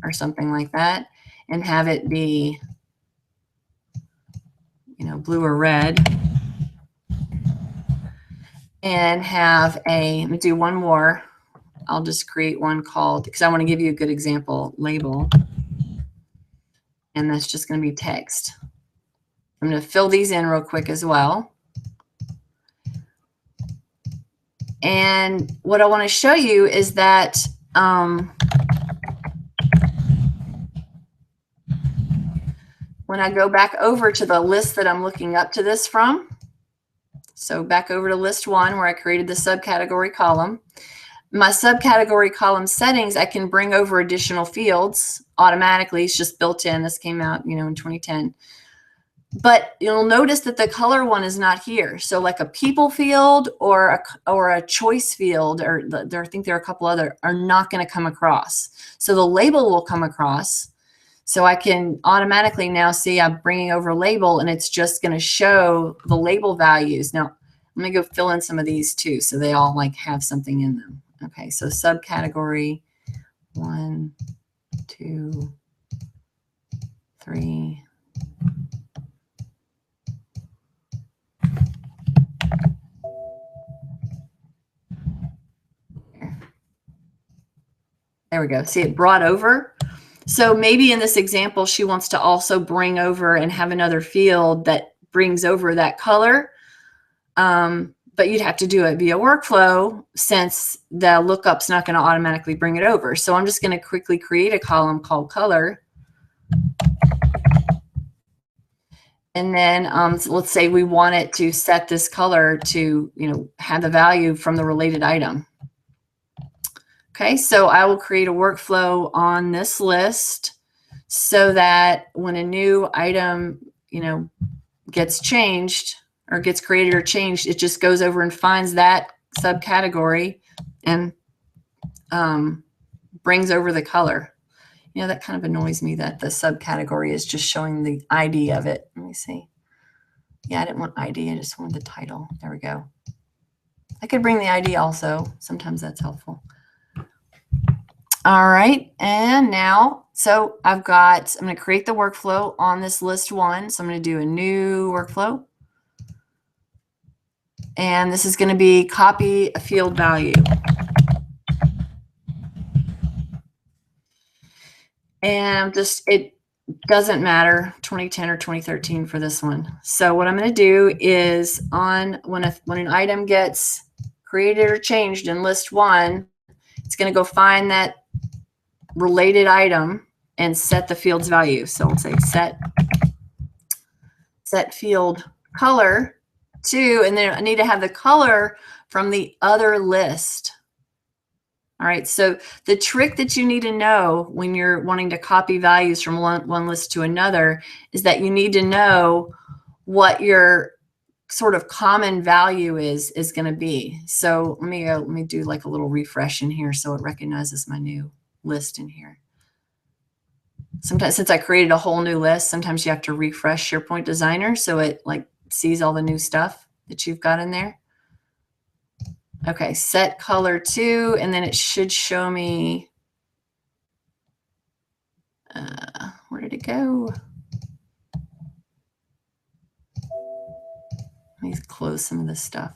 or something like that, and have it be, you know, blue or red. and have let me do one more. I'll just create one called, because I want to give you a good example, label. And that's just going to be text. I'm going to fill these in real quick as well. And what I want to show you is that when I go back over to the list that I'm looking up to this from, so back over to list 1 where I created the subcategory column, my subcategory column settings, I can bring over additional fields automatically. It's just built in. This came out, in 2010. But you'll notice that the color one is not here. So like a people field or a choice field, or I think there are a couple other, are not going to come across. So the label will come across. So I can automatically now see I'm bringing over label, and it's just going to show the label values. Now, let me go fill in some of these too, so they all like have something in them. Okay, so subcategory 1, 2, 3. There we go. See, it brought over. So maybe in this example, she wants to also bring over and have another field that brings over that color. But you'd have to do it via workflow since the lookup's not going to automatically bring it over. So I'm just going to quickly create a column called color. And then so let's say we want it to set this color to, have the value from the related item. Okay, so I will create a workflow on this list so that when a new item, gets changed or gets created or changed, it just goes over and finds that subcategory and brings over the color. That kind of annoys me that the subcategory is just showing the ID of it. Let me see. Yeah, I didn't want ID. I just wanted the title. There we go. I could bring the ID also. Sometimes that's helpful. All right. And now, so I'm going to create the workflow on this list 1. So I'm going to do a new workflow. And this is going to be copy a field value. And it doesn't matter 2010 or 2013 for this one. So what I'm going to do is when an item gets created or changed in list 1, it's going to go find that related item and set the field's value. So we'll say set field color to, and then I need to have the color from the other list. All right, so the trick that you need to know when you're wanting to copy values from one list to another is that you need to know what your sort of common value is going to be. So let me do like a little refresh in here so it recognizes my new list in here. Sometimes, since I created a whole new list, sometimes you have to refresh SharePoint Designer so it like sees all the new stuff that you've got in there. Okay, set color to, and then it should show me, where did it go? Let me close some of this stuff.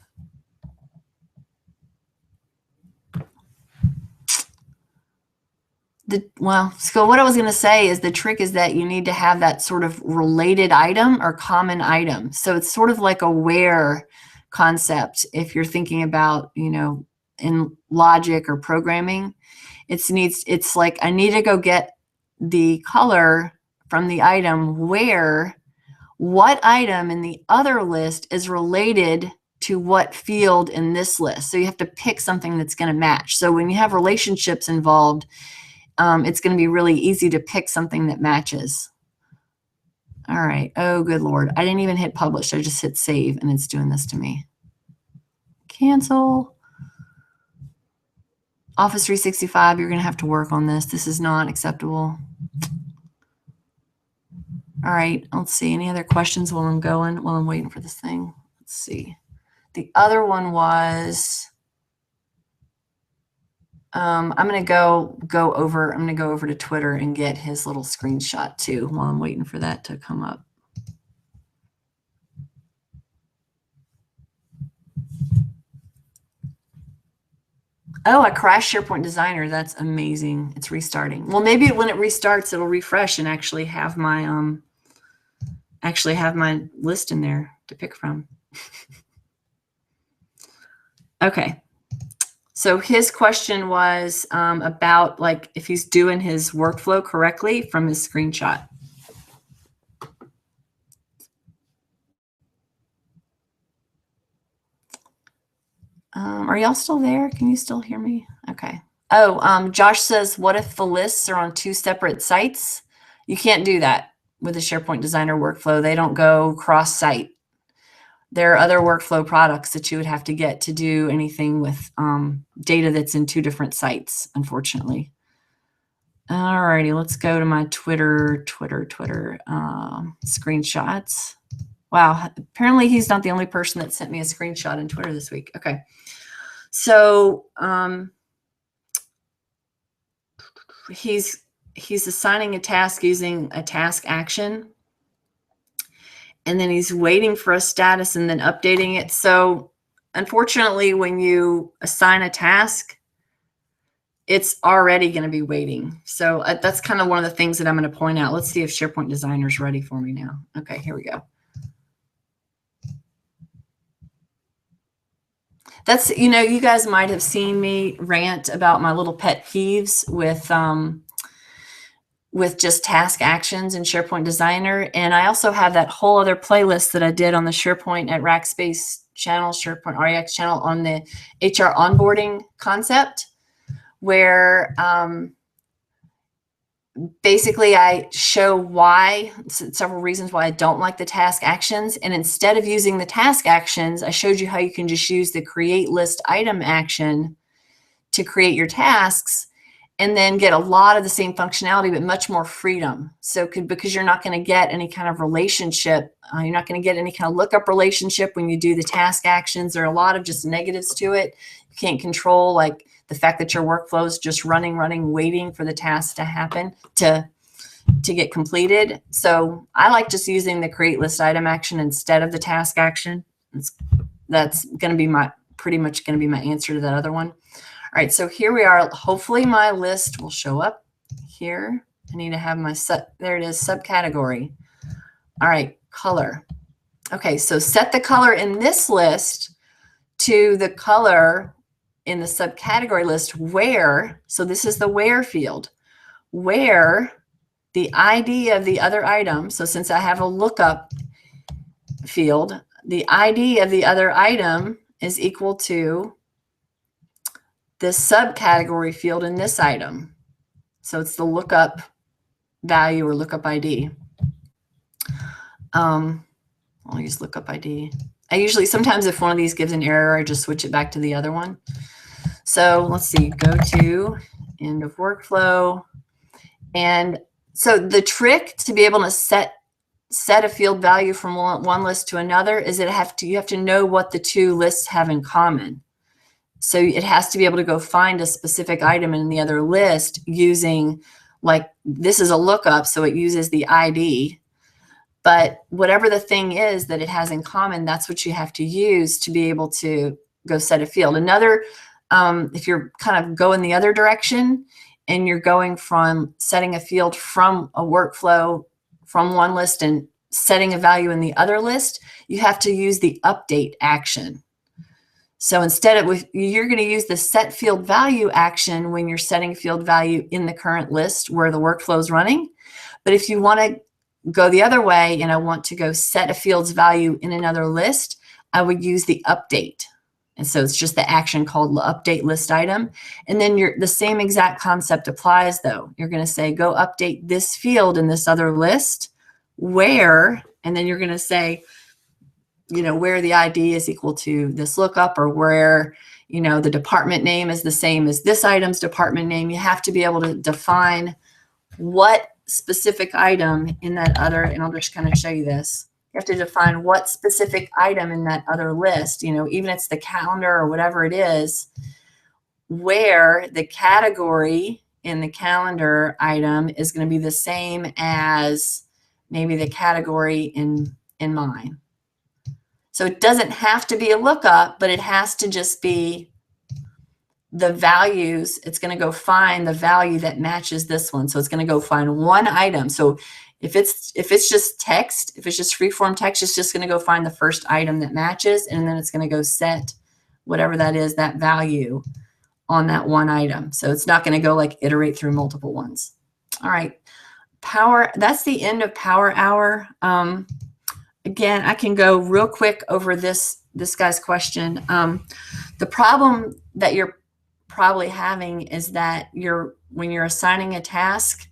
So what I was going to say is the trick is that you need to have that sort of related item or common item. So it's sort of like a where concept. If you're thinking about, in logic or programming, it's like I need to go get the color from the item where what item in the other list is related to what field in this list. So you have to pick something that's going to match. So when you have relationships involved, it's going to be really easy to pick something that matches. All right. Oh, good Lord. I didn't even hit publish. I just hit save, and it's doing this to me. Cancel. Office 365, you're going to have to work on this. This is not acceptable. All right. Let's see. Any other questions while I'm waiting for this thing? Let's see. The other one was, I'm going to go over to Twitter and get his little screenshot too while I'm waiting for that to come up. Oh, I crashed SharePoint Designer. That's amazing. It's restarting. Well, maybe when it restarts, it'll refresh and actually have my list in there to pick from. Okay. So his question was about like if he's doing his workflow correctly from his screenshot. Are y'all still there? Can you still hear me? Okay. Oh, Josh says, what if the lists are on 2 separate sites? You can't do that with the SharePoint Designer workflow. They don't go cross-site. There are other workflow products that you would have to get to do anything with data that's in 2 different sites, unfortunately. All righty, let's go to my Twitter screenshots. Wow, apparently he's not the only person that sent me a screenshot in Twitter this week. Okay. So he's assigning a task using a task action, and then he's waiting for a status and then updating it. So unfortunately, when you assign a task, it's already going to be waiting. So that's kind of one of the things that I'm going to point out. Let's see if SharePoint Designer is ready for me now. Okay, here we go. That's, you guys might have seen me rant about my little pet peeves with just task actions in SharePoint Designer. And I also have that whole other playlist that I did on the SharePoint at Rackspace channel, SharePoint REX channel, on the HR onboarding concept, where basically I show why, several reasons why I don't like the task actions. And instead of using the task actions, I showed you how you can just use the create list item action to create your tasks and then get a lot of the same functionality, but much more freedom. So because you're not going to get any kind of relationship, you're not going to get any kind of lookup relationship when you do the task actions. There are a lot of just negatives to it. You can't control like the fact that your workflow is just running, waiting for the task to happen, to get completed. So I like just using the create list item action instead of the task action. That's going to be pretty much going to be my answer to that other one. All right, so here we are. Hopefully my list will show up here. I need to have my there it is, subcategory. All right, color. Okay, so set the color in this list to the color in the subcategory list where, so this is the where field, where the ID of the other item, so since I have a lookup field, the ID of the other item is equal to this subcategory field in this item. So it's the lookup value or lookup ID. I'll use lookup ID. I usually, sometimes if one of these gives an error, I just switch it back to the other one. So let's see, go to end of workflow. And so the trick to be able to set a field value from one list to another is that you have to know what the 2 lists have in common. So it has to be able to go find a specific item in the other list using, like, this is a lookup, so it uses the ID. But whatever the thing is that it has in common, that's what you have to use to be able to go set a field. Another, if you're kind of going the other direction and you're going from setting a field from a workflow from one list and setting a value in the other list, you have to use the update action. So instead of, you're going to use the set field value action when you're setting field value in the current list where the workflow is running. But if you want to go the other way and I want to go set a field's value in another list, I would use the update. And so it's just the action called update list item. And then the same exact concept applies though. You're going to say, go update this field in this other list where, and then you're going to say, where the ID is equal to this lookup, or where, the department name is the same as this item's department name. You have to be able to define what specific item in that other, and I'll just kind of show you this. You have to define what specific item in that other list, even if it's the calendar or whatever it is, where the category in the calendar item is going to be the same as maybe the category in mine. So it doesn't have to be a lookup, but it has to just be the values, it's going to go find the value that matches this one. So it's going to go find one item. So if it's just text, if it's just free-form text, it's just going to go find the first item that matches, and then it's going to go set whatever that is, that value on that one item. So it's not going to go like iterate through multiple ones. All right. That's the end of Power Hour. Again, I can go real quick over this guy's question. The problem that you're probably having is that when you're assigning a task,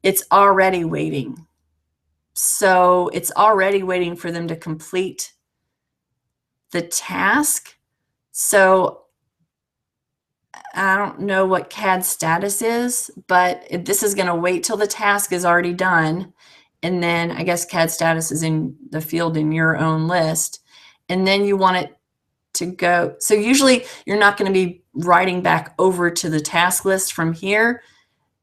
it's already waiting. So it's already waiting for them to complete the task. So I don't know what CAD status is, but this is going to wait till the task is already done. And then I guess CAD status is in the field in your own list. And then you want it to go. So usually you're not going to be writing back over to the task list from here.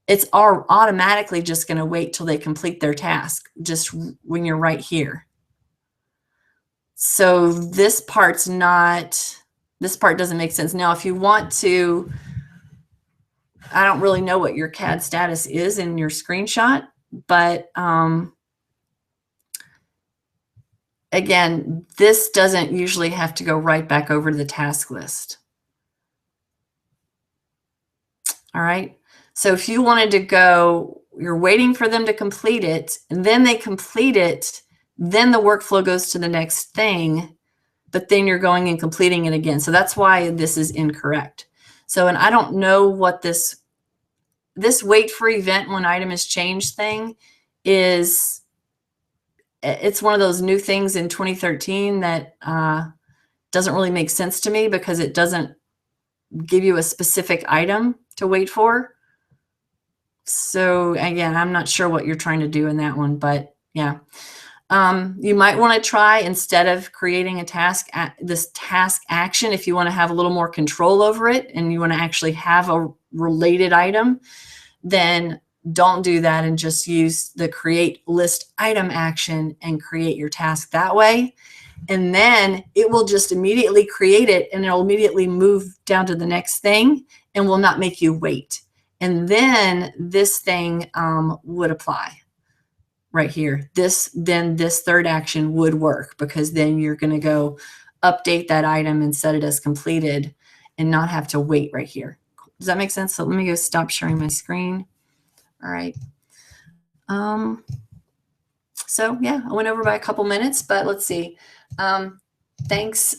It's automatically just going to wait till they complete their task, just when you're right here. So this part doesn't make sense. Now, if you want to, I don't really know what your CAD status is in your screenshot, but again, this doesn't usually have to go right back over to the task list. All right. So if you wanted to go, you're waiting for them to complete it, and then they complete it, then the workflow goes to the next thing, but then you're going and completing it again. So that's why this is incorrect. So, and I don't know what this wait for event when item is changed thing is. It's one of those new things in 2013 that doesn't really make sense to me, because it doesn't give you a specific item to wait for. So again, I'm not sure what you're trying to do in that one, but yeah. You might want to try, instead of creating a task, this task action, if you want to have a little more control over it and you want to actually have a related item, then don't do that and just use the create list item action and create your task that way. And then it will just immediately create it, and it'll immediately move down to the next thing and will not make you wait. And then this thing would apply right here. Then this third action would work, because then you're going to go update that item and set it as completed and not have to wait right here. Does that make sense? So let me go stop sharing my screen. All right. So yeah, I went over by a couple minutes, but let's see. Thanks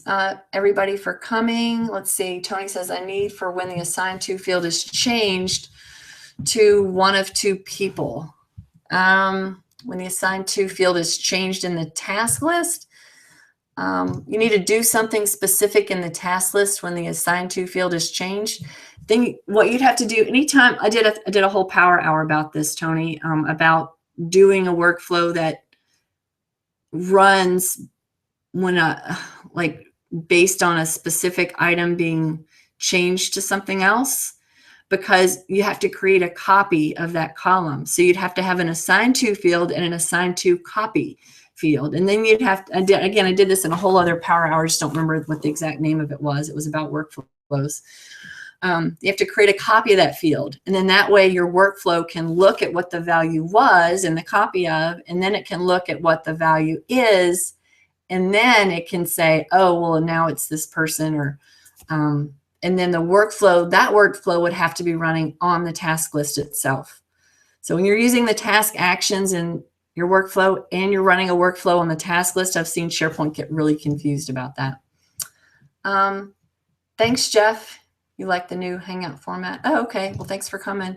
everybody for coming. Let's see. Tony says, I need for when the assigned to field is changed to one of two people. When the assigned to field is changed in the task list, you need to do something specific in the task list when the assigned to field is changed. Then what you'd have to do anytime, I did a whole Power Hour about this, Tony, about doing a workflow that runs when like based on a specific item being changed to something else, because you have to create a copy of that column. So you'd have to have an assigned to field and an assigned to copy field. And then you'd have to, again, I did this in a whole other Power Hour. I just don't remember what the exact name of it was. It was about workflows. You have to create a copy of that field. And then that way your workflow can look at what the value was in the copy of, and then it can look at what the value is. And then it can say, oh, well, now it's this person, or, and then the workflow, that workflow would have to be running on the task list itself. So when you're using the task actions in your workflow and you're running a workflow on the task list, I've seen SharePoint get really confused about that. Thanks, Jeff. You like the new Hangout format? Oh, okay. Well, thanks for coming.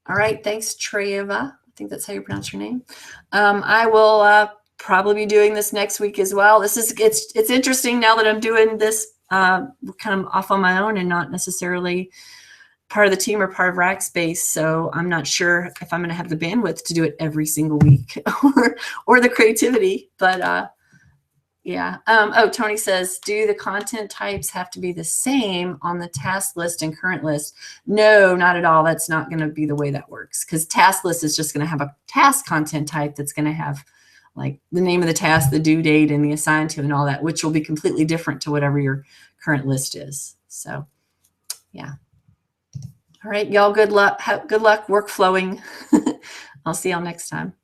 All right. Thanks, Treva. I think that's how you pronounce your name. I will probably be doing this next week as well. It's interesting now that I'm doing this kind of off on my own and not necessarily part of the team or part of Rackspace. So I'm not sure if I'm going to have the bandwidth to do it every single week or the creativity, but yeah. Oh, Tony says, do the content types have to be the same on the task list and current list? No, not at all. That's not going to be the way that works, because task list is just going to have a task content type that's going to have like the name of the task, the due date, and the assigned to, and all that, which will be completely different to whatever your current list is. So Yeah. All right, y'all, good luck. Good luck work flowing. I'll see y'all next time.